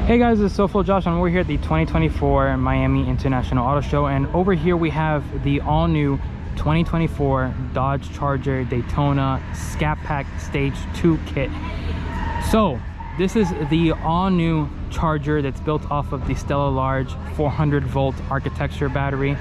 Hey guys, it's SoFlo Josh and we're here at the 2024 Miami International Auto Show, and over here we have the all-new 2024 Dodge Charger Daytona Scat Pack Stage 2 kit. So this is the all-new Charger that's built off of the Stella Large 400 volt architecture battery.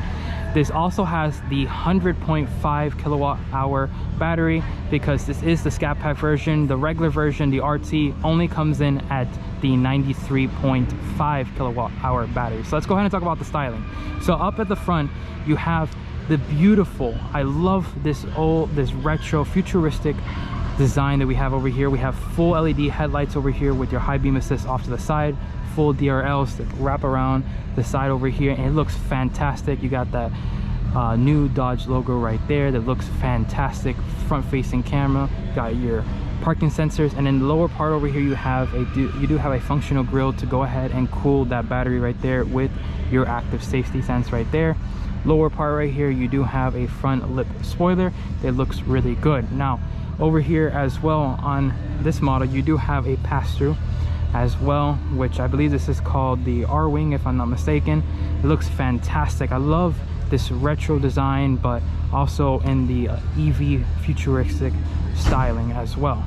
This also has the 100.5 kilowatt hour battery because this is the Scat Pack version. The regular version, the RT, only comes in at the 93.5 kilowatt hour battery. So let's go ahead and talk about the styling. So up at the front, you have the beautiful, I love this retro futuristic design that we have over here. We have full LED headlights over here with your high beam assist off to the side, full DRLs that wrap around the side over here, and it looks fantastic. You got that new Dodge logo right there that looks fantastic. Front facing camera, got your parking sensors, and in the lower part over here you do have a functional grill to go ahead and cool that battery right there with your active safety sense right there. Lower part right here you do have a front lip spoiler that looks really good. Now over here as well on this model you do have a pass-through as well, which I believe this is called the R-Wing if I'm not mistaken. It looks fantastic. I love this retro design, but also in the EV futuristic styling as well.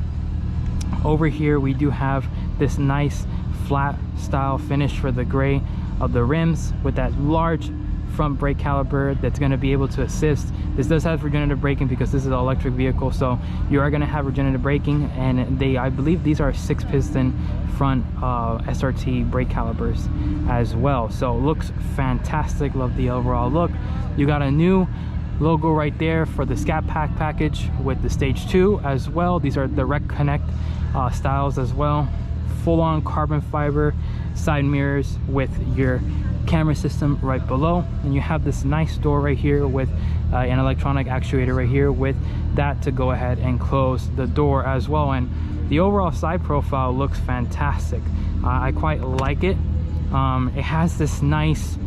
Over here we do have this nice flat style finish for the gray of the rims with that large front brake caliper that's going to be able to assist. This does have regenerative braking because this is an electric vehicle, so you are going to have regenerative braking, and I believe these are 6-piston front SRT brake calipers as well. So looks fantastic. Love the overall look. You got a new logo right there for the Scat Pack package with the Stage 2 as well. These are direct connect styles as well. Full-on carbon fiber side mirrors with your camera system right below, and you have this nice door right here with an electronic actuator right here with that to go ahead and close the door as well. And the overall side profile looks fantastic. I quite like it. It has this nice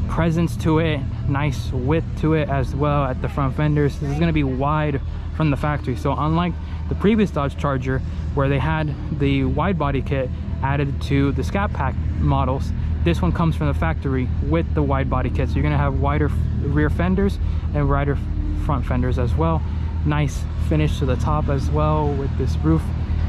presence to it, nice width to it as well at the front fenders. This is going to be wide from the factory, so unlike the previous Dodge Charger where they had the wide body kit added to the Scat Pack models, this one comes from the factory with the wide body kit, so you're going to have wider rear fenders and wider front fenders as well. Nice finish to the top as well with this roof.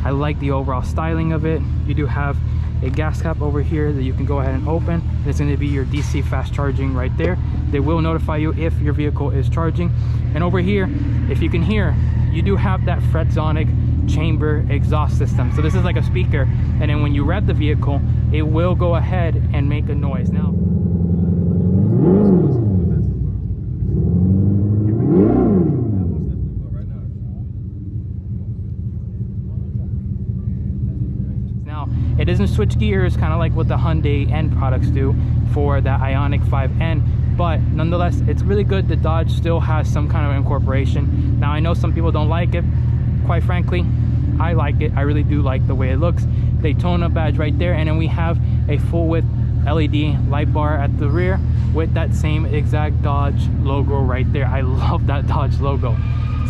I like the overall styling of it. You do have a gas cap over here that you can go ahead and open. It's going to be your DC fast charging right there. They will notify you if your vehicle is charging. And over here, if you can hear, you do have that Fretsonic chamber exhaust system. So this is like a speaker, and then when you rev the vehicle, it will go ahead and make a noise. Now it doesn't switch gears, kind of like what the Hyundai N products do for the Ioniq 5N, but nonetheless it's really good that Dodge still has some kind of incorporation. Now I know some people don't like it. Quite frankly, I like it. I really do like the way it looks. Daytona badge right there, and then we have a full width LED light bar at the rear with that same exact Dodge logo right there. I love that Dodge logo.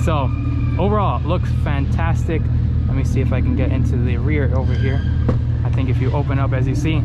So overall, looks fantastic. Let me see if I can get into the rear over here. I think if you open up, as you see,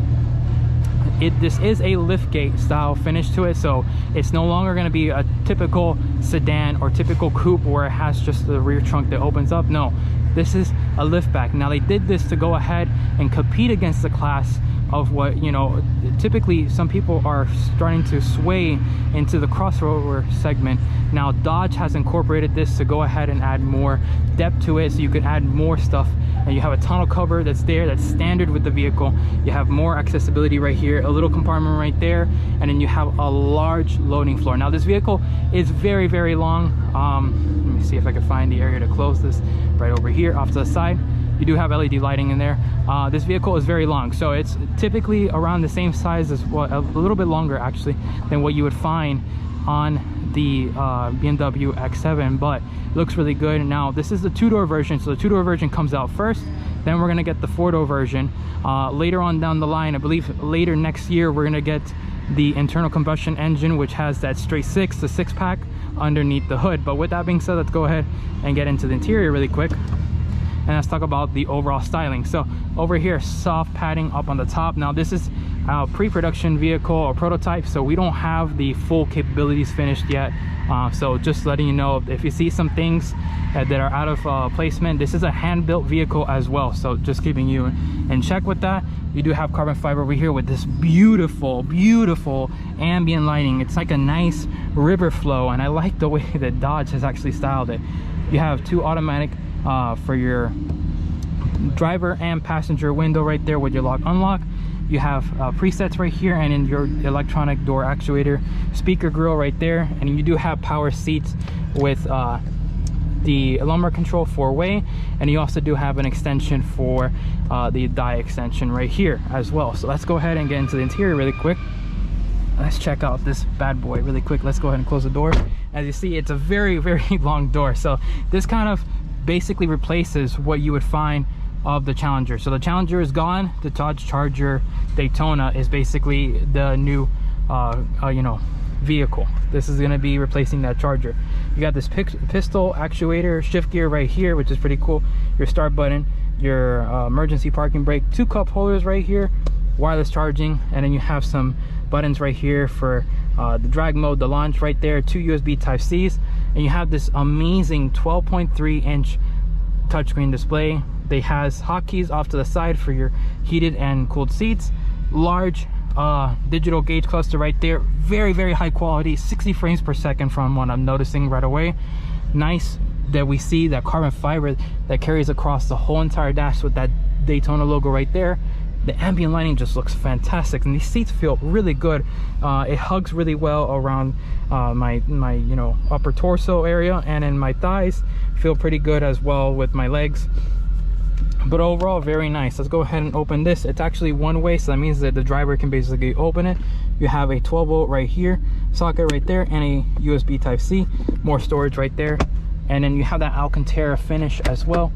this is a liftgate style finish to it, so it's no longer going to be a typical sedan or typical coupe where it has just the rear trunk that opens up. No, this is a liftback. Now they did this to go ahead and compete against the class of what, you know, typically some people are starting to sway into the crossover segment. Now Dodge has incorporated this to go ahead and add more depth to it, so you can add more stuff. And you have a tonneau cover that's there, that's standard with the vehicle. You have more accessibility right here, a little compartment right there, and then you have a large loading floor. Now this vehicle is very, very long. Let me see if I can find the area to close this. Right over here off to the side, you do have LED lighting in there. This vehicle is very long, so it's typically around the same size as what, a little bit longer actually, than what you would find on the BMW X7, but looks really good. Now this is the two-door version, so the two-door version comes out first, then we're gonna get the four-door version later on down the line. I believe later next year we're gonna get the internal combustion engine, which has that straight the six-pack underneath the hood. But with that being said, let's go ahead and get into the interior really quick. and let's talk about the overall styling. So over here, soft padding up on the top. Now this is a pre-production vehicle or prototype, so we don't have the full capabilities finished yet. So just letting you know, if you see some things that are out of placement, this is a hand-built vehicle as well, so just keeping you in check with that. You do have carbon fiber over here with this beautiful ambient lighting. It's like a nice river flow, and I like the way that Dodge has actually styled it. You have 2 automatic for your driver and passenger window right there with your lock unlock. You have presets right here, and in your electronic door actuator, speaker grill right there, and you do have power seats with the lumbar control 4-way, and you also do have an extension for the die extension right here as well. So let's go ahead and get into the interior really quick. Let's check out this bad boy really quick. Let's go ahead and close the door. As you see, it's a very long door, so this kind of basically replaces what you would find of the Challenger. So the Challenger is gone. The Dodge Charger Daytona is basically the new you know, vehicle. This is going to be replacing that Charger. You got this pistol actuator, shift gear right here, which is pretty cool. Your start button, your emergency parking brake, 2 cup holders right here, wireless charging, and then you have some buttons right here for the drag mode, the launch right there, 2 USB Type-Cs, and you have this amazing 12.3-inch touchscreen display. They has hotkeys off to the side for your heated and cooled seats. Large digital gauge cluster right there. Very high quality, 60 frames per second from what I'm noticing right away. Nice that we see that carbon fiber that carries across the whole entire dash with that Daytona logo right there. The ambient lighting just looks fantastic, and these seats feel really good. It hugs really well around my you know, upper torso area, and in my thighs feel pretty good as well with my legs. But overall, very nice. Let's go ahead and open this. It's actually one way, so that means that the driver can basically open it. You have a 12-volt right here, socket right there, and a USB Type-C. More storage right there, and then you have that Alcantara finish as well.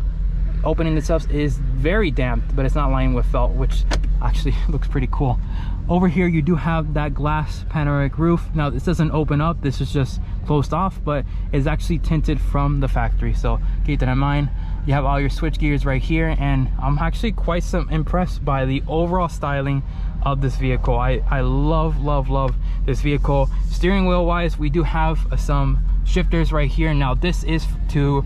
Opening itself is very damped, but it's not lined with felt, which actually looks pretty cool. Over here you do have that glass panoramic roof. Now this doesn't open up, this is just closed off, but it's actually tinted from the factory, so keep that in mind. You have all your switch gears right here, and I'm actually quite impressed by the overall styling of this vehicle. I love this vehicle. Steering wheel wise, we do have some shifters right here. Now this is to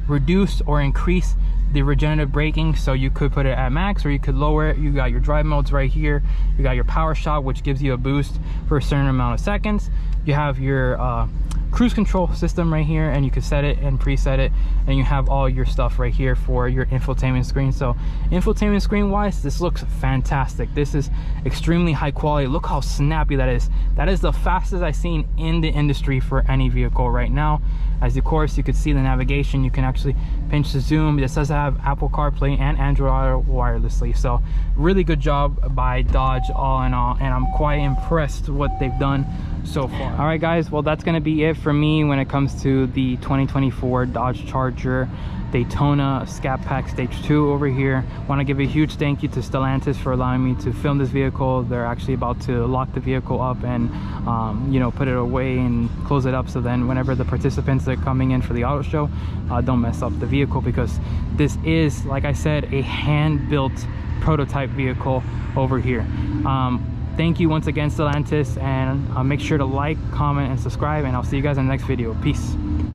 reduce or increase the regenerative braking, so you could put it at max or you could lower it. You got your drive modes right here. You got your power shock, which gives you a boost for a certain amount of seconds. You have your cruise control system right here, and you can set it and preset it, and you have all your stuff right here for your infotainment screen. So infotainment screen wise, this looks fantastic. This is extremely high quality. Look how snappy that is. That is the fastest I've seen in the industry for any vehicle right now. As of course, you could see the navigation. You can actually pinch to zoom. This does have Apple CarPlay and Android Auto wirelessly, so really good job by Dodge all in all, and I'm quite impressed what they've done so far. All right guys, well that's going to be it for me when it comes to the 2024 Dodge Charger Daytona Scat Pack Stage 2 over here. Want to give a huge thank you to Stellantis for allowing me to film this vehicle. They're actually about to lock the vehicle up and you know, put it away and close it up, so then whenever the participants that are coming in for the auto show don't mess up the vehicle, because this is, like I said, a hand-built prototype vehicle over here. Thank you once again, Stellantis, and make sure to like, comment, and subscribe, and I'll see you guys in the next video. Peace.